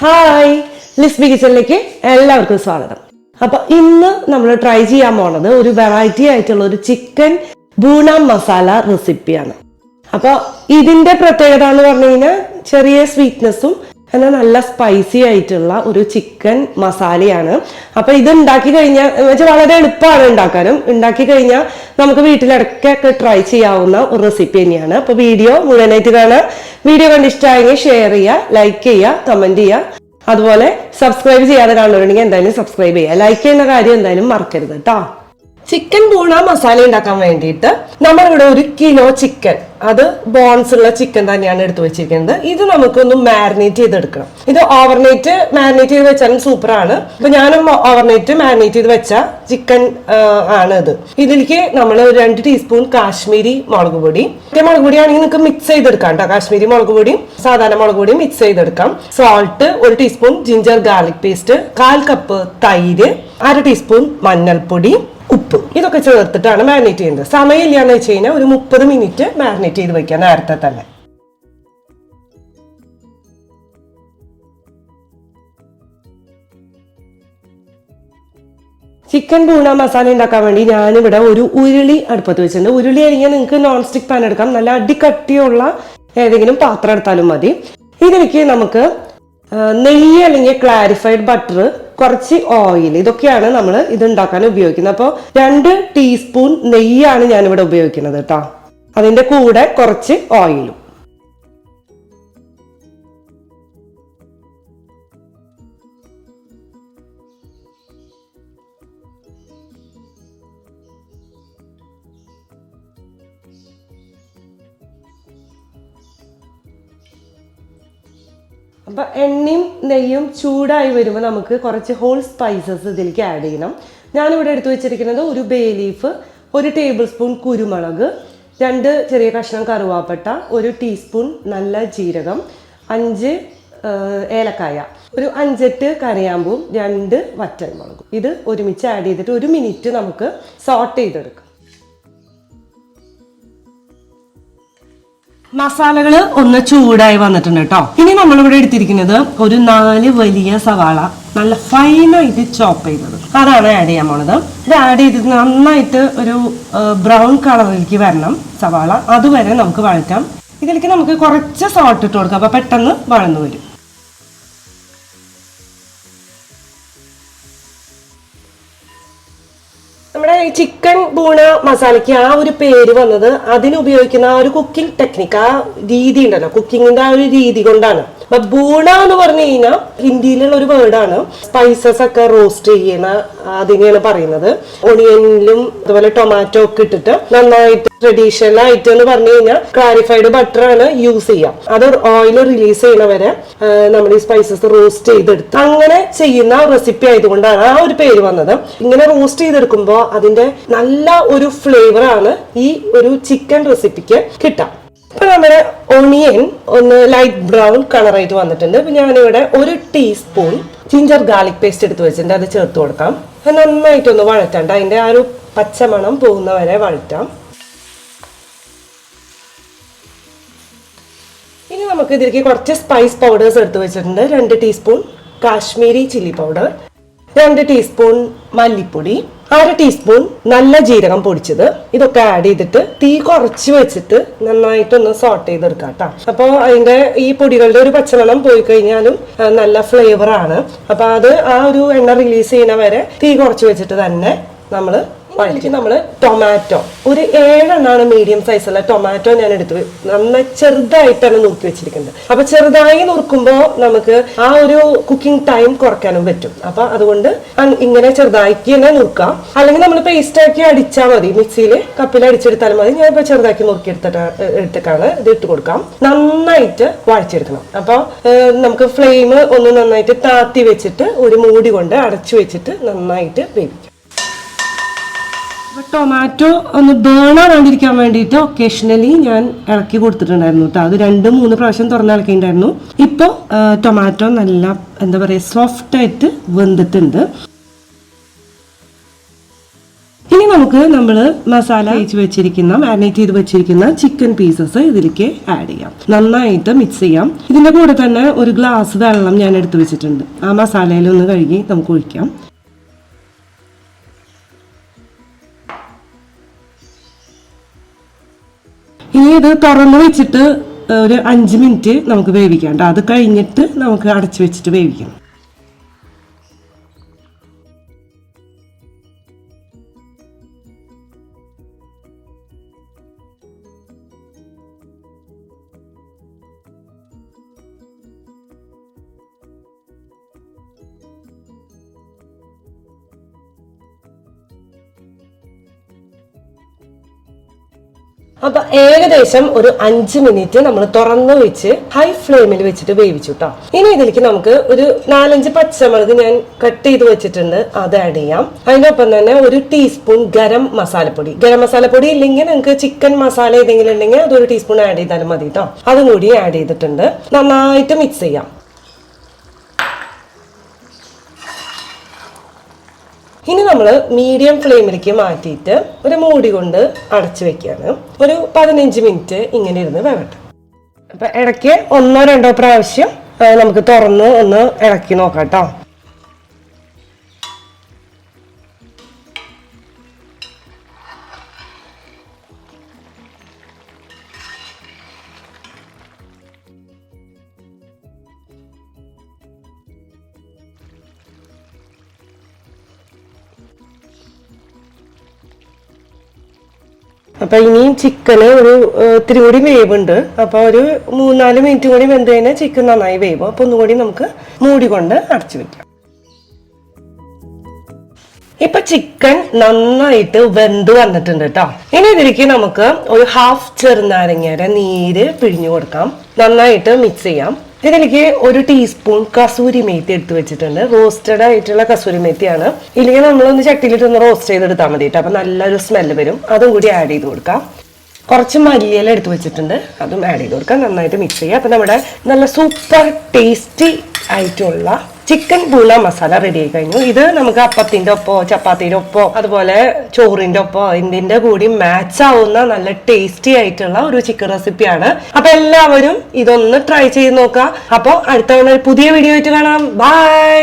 Hi, Lisby കിച്ചണിലേക്ക് എല്ലാവർക്കും സ്വാഗതം. അപ്പൊ ഇന്ന് നമ്മൾ ട്രൈ ചെയ്യാൻ പോണത് ഒരു വെറൈറ്റി ആയിട്ടുള്ള ഒരു ചിക്കൻ ബൂണ മസാല റെസിപ്പിയാണ്. അപ്പൊ ഇതിന്റെ പ്രത്യേകത എന്ന് പറഞ്ഞു കഴിഞ്ഞാൽ ചെറിയ സ്വീറ്റ്നെസ്സും എന്നാൽ നല്ല സ്പൈസി ആയിട്ടുള്ള ഒരു ചിക്കൻ മസാലയാണ്. അപ്പൊ ഇത് ഉണ്ടാക്കി കഴിഞ്ഞാൽ വളരെ എളുപ്പമാണ് ഉണ്ടാക്കാനും. ഉണ്ടാക്കി കഴിഞ്ഞാൽ നമുക്ക് വീട്ടിലിടയ്ക്കൊക്കെ ട്രൈ ചെയ്യാവുന്ന ഒരു റെസിപ്പി തന്നെയാണ്. അപ്പൊ വീഡിയോ മുഴുവനായിട്ട് കാണാം. വീഡിയോ കണ്ട് ഇഷ്ടമായെങ്കിൽ ഷെയർ ചെയ്യുക, ലൈക്ക് ചെയ്യുക, കമന്റ് ചെയ്യുക. അതുപോലെ സബ്സ്ക്രൈബ് ചെയ്യാതെ കാണുന്നുണ്ടെങ്കിൽ എന്തായാലും സബ്സ്ക്രൈബ് ചെയ്യുക. ലൈക്ക് ചെയ്യുന്ന കാര്യം എന്തായാലും മറക്കരുത് കേട്ടോ. ചിക്കൻ ബൂണ മസാല ഉണ്ടാക്കാൻ വേണ്ടിയിട്ട് നമ്മളിവിടെ 1 കിലോ ചിക്കൻ, അത് ബോൺസ് ഉള്ള ചിക്കൻ തന്നെയാണ് എടുത്തു വെച്ചിരിക്കുന്നത്. ഇത് നമുക്കൊന്ന് മാരിനേറ്റ് ചെയ്തെടുക്കണം. ഇത് ഓവർനൈറ്റ് മാരിനേറ്റ് ചെയ്ത് വെച്ചാലും സൂപ്പറാണ്. ഇപ്പൊ ഞാനും ഓവർനൈറ്റ് മാരിനേറ്റ് ചെയ്ത് വെച്ച ചിക്കൻ ആണ് ഇത്. ഇതിലേക്ക് നമ്മൾ 2 ടീസ്പൂൺ കാശ്മീരി മുളക് പൊടി, മുളക് പൊടി ആണെങ്കിൽ നിങ്ങൾക്ക് മിക്സ് ചെയ്തെടുക്കാം കേട്ടോ. കാശ്മീരി മുളക് പൊടിയും സാധാരണ മുളക് പൊടിയും മിക്സ് ചെയ്തെടുക്കാം. Salt, 1 teaspoon ginger garlic paste, 1/4 cup തൈര്, 1/2 ടീസ്പൂൺ മഞ്ഞൾപ്പൊടി, ഉപ്പ്, ഇതൊക്കെ ചേർത്തിട്ടാണ് മാരിനേറ്റ് ചെയ്യുന്നത്. സമയമില്ലാന്ന് വെച്ച് കഴിഞ്ഞാൽ ഒരു 30 മിനിറ്റ് മാരിനേറ്റ് ചെയ്ത് വെക്കാം നേരത്തെ തന്നെ. ചിക്കൻ ബൂണ മസാല ഉണ്ടാക്കാൻ വേണ്ടി ഞാനിവിടെ ഒരു ഉരുളി അടുപ്പത്ത് വെച്ചിട്ടുണ്ട്. ഉരുളി ആണെങ്കിൽ നിങ്ങൾക്ക് നോൺ സ്റ്റിക് പാൻ എടുക്കാം. നല്ല അടിക്കട്ടിയുള്ള ഏതെങ്കിലും പാത്രം എടുത്താലും മതി. ഇതിലേക്ക് നമുക്ക് നെയ്യ് അല്ലെങ്കിൽ ക്ലാരിഫൈഡ് ബട്ടർ, കുറച്ച് ഓയിൽ, ഇതൊക്കെയാണ് നമ്മൾ ഇത് ഉണ്ടാക്കാൻ ഉപയോഗിക്കുന്നത്. അപ്പോൾ 2 ടീസ്പൂൺ നെയ്യാണ് ഞാനിവിടെ ഉപയോഗിക്കുന്നത് കേട്ടോ. അതിൻ്റെ കൂടെ കുറച്ച് ഓയിലും. അപ്പൊ എണ്ണയും നെയ്യും ചൂടായി വരുമ്പോൾ നമുക്ക് കുറച്ച് ഹോൾ സ്പൈസസ് ഇതിലേക്ക് ആഡ് ചെയ്യണം. ഞാനിവിടെ എടുത്തു വെച്ചിരിക്കുന്നത് 1 ബേ ലീഫ്, 1 ടേബിൾ സ്പൂൺ കുരുമുളക്, 2 ചെറിയ കഷ്ണം കറുവാപ്പട്ട, 1 ടീസ്പൂൺ നല്ല ജീരകം, 5 ഏലക്കായ, ഒരു 5-8 കറിയാമ്പൂവും, 2 വറ്റൽമുളകും. ഇത് ഒരുമിച്ച് ആഡ് ചെയ്തിട്ട് 1 മിനിറ്റ് നമുക്ക് സോട്ട് ചെയ്തെടുക്കാം. മസാലകൾ ഒന്ന് ചൂടായി വന്നിട്ടുണ്ട് കേട്ടോ. ഇനി നമ്മളിവിടെ എടുത്തിരിക്കുന്നത് ഒരു 4 വലിയ സവാള, നല്ല ഫൈനായിട്ട് ചോപ്പ് ചെയ്തത്, അതാണ് ആഡ് ചെയ്യാൻ പോണത്. ഇത് ആഡ് ചെയ്തിട്ട് നന്നായിട്ട് ഒരു ബ്രൗൺ കളറിലേക്ക് വരണം സവാള. അതുവരെ നമുക്ക് വഴറ്റാം. ഇതിലേക്ക് നമുക്ക് കുറച്ച് സോൾട്ട് ഇട്ട് കൊടുക്കാം. അപ്പൊ പെട്ടെന്ന് വഴന്നു വരും. നമ്മുടെ ഈ ചിക്കൻ ബൂണ മസാലയ്ക്ക് ആ ഒരു പേര് വന്നത് അതിനുപയോഗിക്കുന്ന ആ ഒരു കുക്കിംഗ് ടെക്നിക്ക്, ആ രീതി ഉണ്ടല്ലോ, കുക്കിങ്ങിന്റെ ആ ഒരു രീതി കൊണ്ടാണ്. അപ്പൊ ബൂണ എന്ന് പറഞ്ഞു കഴിഞ്ഞാൽ ഹിന്ദിയിലുള്ള ഒരു വേർഡാണ്. സ്പൈസസ് ഒക്കെ റോസ്റ്റ് ചെയ്യണ അതിനെയാണ് പറയുന്നത്. ഒണിയനിലും അതുപോലെ ടൊമാറ്റോ ഒക്കെ ഇട്ടിട്ട് നന്നായിട്ട് ട്രഡീഷണൽ ആയിട്ട് എന്ന് പറഞ്ഞു കഴിഞ്ഞാൽ ക്ലാരിഫൈഡ് ബട്ടർ ആണ് യൂസ് ചെയ്യാം. അത് ഓയിൽ റിലീസ് ചെയ്യണവരെ നമ്മൾ ഈ സ്പൈസസ് റോസ്റ്റ് ചെയ്തെടുത്ത് അങ്ങനെ ചെയ്യുന്ന റെസിപ്പി ആയതുകൊണ്ടാണ് ആ ഒരു പേര് വന്നത്. ഇങ്ങനെ റോസ്റ്റ് ചെയ്തെടുക്കുമ്പോൾ അതിന്റെ നല്ല ഒരു ഫ്ലേവർ ആണ് ഈ ഒരു ചിക്കൻ റെസിപ്പിക്ക് കിട്ടാം. ഇപ്പൊ നമ്മുടെ ഒണിയൻ ഒന്ന് ലൈറ്റ് ബ്രൗൺ കളറായിട്ട് വന്നിട്ടുണ്ട്. ഇപ്പൊ ഞാനിവിടെ 1 ടീസ്പൂൺ ജിഞ്ചർ ഗാർലിക് പേസ്റ്റ് എടുത്ത് വെച്ചിട്ടുണ്ട്. അത് ചേർത്ത് കൊടുക്കാം. നന്നായിട്ടൊന്ന് വഴറ്റാണ്ട് അതിന്റെ ആ ഒരു പച്ചമണം പോകുന്നവരെ വഴറ്റാം. ഇനി നമുക്ക് ഇതിലേക്ക് കുറച്ച് സ്പൈസ് പൗഡേഴ്സ് എടുത്ത് വെച്ചിട്ടുണ്ട്. 2 teaspoon Kashmiri chilli powder, 2 teaspoon മല്ലിപ്പൊടി, 1/2 ടീസ്പൂൺ നല്ല ജീരകം പൊടിച്ചത്. ഇതൊക്കെ ആഡ് ചെയ്തിട്ട് തീ കുറച്ച് വെച്ചിട്ട് നന്നായിട്ടൊന്ന് സോട്ട് ചെയ്തെടുക്കാം കേട്ടോ. അപ്പോൾ അതിന്റെ ഈ പൊടികളുടെ ഒരു പച്ചമണം പോയി കഴിഞ്ഞാലും നല്ല ഫ്ലേവർ ആണ്. അപ്പൊ അത് ആ ഒരു എണ്ണ റിലീസ് ചെയ്യുന്ന വരെ തീ കുറച്ച് വെച്ചിട്ട് തന്നെ നമ്മള് ടൊമാറ്റോ ഒരു 7 എണ്ണമാണ് മീഡിയം സൈസുള്ള ടൊമാറ്റോ ഞാൻ എടുത്ത് നന്നായി ചെറുതായിട്ടാണ് നുറുക്കി വെച്ചിരിക്കുന്നത്. അപ്പൊ ചെറുതായി നുറുക്കുമ്പോൾ നമുക്ക് ആ ഒരു കുക്കിംഗ് ടൈം കുറയ്ക്കാനും പറ്റും. അപ്പൊ അതുകൊണ്ട് ഇങ്ങനെ ചെറുതാക്കി തന്നെ നുറുക്കാം. അല്ലെങ്കിൽ നമ്മൾ പേസ്റ്റ് ആക്കി അടിച്ചാൽ മതി, മിക്സിയിൽ കപ്പിൽ അടിച്ചെടുത്താലും മതി. ഞാൻ ഇപ്പൊ ചെറുതാക്കി നുറുക്കി എടുത്തിട്ടാണ് ഇത് ഇട്ട് കൊടുക്കാം. നന്നായിട്ട് വഴച്ചെടുക്കണം. അപ്പൊ നമുക്ക് ഫ്ലെയിം ഒന്ന് നന്നായിട്ട് താത്തി വെച്ചിട്ട് ഒരു മൂടി കൊണ്ട് അടച്ചു വെച്ചിട്ട് നന്നായിട്ട് വേവിക്കാം. ടൊമാറ്റോ ഒന്ന് ബേണാകാണ്ടിരിക്കാൻ വേണ്ടിയിട്ട് ഒക്കേഷണലി ഞാൻ ഇളക്കി കൊടുത്തിട്ടുണ്ടായിരുന്നു കേട്ടോ. അത് 2-3 പ്രാവശ്യം തുറന്ന് ഇളക്കിയിട്ടുണ്ടായിരുന്നു. ഇപ്പോൾ ടൊമാറ്റോ നല്ല എന്താ പറയുക സോഫ്റ്റ് ആയിട്ട് വെന്തിട്ടുണ്ട്. ഇനി നമുക്ക് നമ്മൾ മസാല തേച്ച് വെച്ചിരിക്കുന്ന മാരിനേറ്റ് ചെയ്ത് വെച്ചിരിക്കുന്ന ചിക്കൻ പീസസ് ഇതിലേക്ക് ആഡ് ചെയ്യാം. നന്നായിട്ട് മിക്സ് ചെയ്യാം. ഇതിന്റെ കൂടെ തന്നെ ഒരു ഗ്ലാസ് വെള്ളം ഞാൻ എടുത്തു വെച്ചിട്ടുണ്ട്. ആ മസാലയിൽ ഒന്ന് കഴുകി നമുക്ക് ഒഴിക്കാം. ഇനി ഇത് തുറന്ന് വെച്ചിട്ട് ഒരു 5 മിനിറ്റ് നമുക്ക് വേവിക്കാം. അത് കഴിഞ്ഞിട്ട് നമുക്ക് അടച്ചു വെച്ചിട്ട് വേവിക്കാം. അപ്പൊ ഏകദേശം ഒരു 5 മിനിറ്റ് നമ്മൾ തുറന്നു വെച്ച് ഹൈ ഫ്ലെയിമിൽ വെച്ചിട്ട് വേവിച്ചു കേട്ടോ. ഇനി ഇതിലേക്ക് നമുക്ക് ഒരു 4-5 പച്ചമുളക് ഞാൻ കട്ട് ചെയ്ത് വെച്ചിട്ടുണ്ട്, അത് ആഡ് ചെയ്യാം. അതിനൊപ്പം തന്നെ ഒരു ടീസ്പൂൺ ഗരം മസാലപ്പൊടി ഇല്ലെങ്കിൽ നിങ്ങൾക്ക് ചിക്കൻ മസാല ഏതെങ്കിലും ഉണ്ടെങ്കിൽ അതൊരു ടീസ്പൂൺ ആഡ് ചെയ്താലും മതി കേട്ടോ. അതും കൂടി ആഡ് ചെയ്തിട്ടുണ്ട്. നന്നായിട്ട് മിക്സ് ചെയ്യാം. ഇനി നമ്മൾ മീഡിയം ഫ്ലെയിമിലേക്ക് മാറ്റിയിട്ട് ഒരു മൂടി കൊണ്ട് അടച്ചു വെക്കുകയാണ്. ഒരു 15 മിനിറ്റ് ഇങ്ങനെ ഇരുന്ന് വേവട്ടെ. അപ്പൊ ഇടയ്ക്ക് 1-2 പ്രാവശ്യം നമുക്ക് തുറന്ന് ഒന്ന് ഇളക്കി നോക്കാം കേട്ടോ. അപ്പൊ ഇനിയും ചിക്കന് ഒരു ഇത്തിരി കൂടി വേവുണ്ട്. അപ്പൊ ഒരു 3-4 മിനിറ്റ് കൂടി വെന്ത് കഴിഞ്ഞാൽ ചിക്കൻ നന്നായി വേവും. അപ്പൊ ഒന്നുകൂടി നമുക്ക് മൂടി കൊണ്ട് അടച്ചു വെക്കാം. ഇപ്പൊ ചിക്കൻ നന്നായിട്ട് വെന്ത് വന്നിട്ടുണ്ട് കേട്ടോ. ഇനി ഇതിലേക്ക് നമുക്ക് ഒരു 1/2 ചെറുനാരങ്ങയുടെ നീര് പിഴിഞ്ഞു കൊടുക്കാം. നന്നായിട്ട് മിക്സ് ചെയ്യാം. ഇതിലേക്ക് ഒരു ടീസ്പൂൺ കസൂരി മേത്തി എടുത്ത് വെച്ചിട്ടുണ്ട്. റോസ്റ്റഡ് ആയിട്ടുള്ള കസൂരി മേത്തിയാണ്. ഇല്ലെങ്കിൽ നമ്മളൊന്ന് ചട്ടിയിലിട്ടൊന്ന് റോസ്റ്റ് ചെയ്തെടുത്താൽ മതി കേട്ടോ. അപ്പൊ നല്ലൊരു സ്മെല്ല് വരും. അതും കൂടി ആഡ് ചെയ്ത് കൊടുക്കാം. കുറച്ച് മല്ലിയില എടുത്ത് വെച്ചിട്ടുണ്ട്, അതും ആഡ് ചെയ്ത് കൊടുക്കാം. നന്നായിട്ട് മിക്സ് ചെയ്യുക. അപ്പൊ നമ്മുടെ നല്ല സൂപ്പർ ടേസ്റ്റി ആയിട്ടുള്ള ചിക്കൻ ബൂണ മസാല റെഡി ആയി കഴിഞ്ഞു. ഇത് നമുക്ക് അപ്പത്തിന്റെ ഒപ്പോ ചപ്പാത്തിയുടെ ഒപ്പോ അതുപോലെ ചോറിന്റെ ഒപ്പോ ഇതിന്റെ കൂടി മാച്ച് ആവുന്ന നല്ല ടേസ്റ്റി ആയിട്ടുള്ള ഒരു ചിക്കൻ റെസിപ്പിയാണ്. അപ്പൊ എല്ലാവരും ഇതൊന്ന് ട്രൈ ചെയ്ത് നോക്കാം. അപ്പൊ അടുത്ത തവണ പുതിയ വീഡിയോ ആയിട്ട് കാണാം. ബൈ.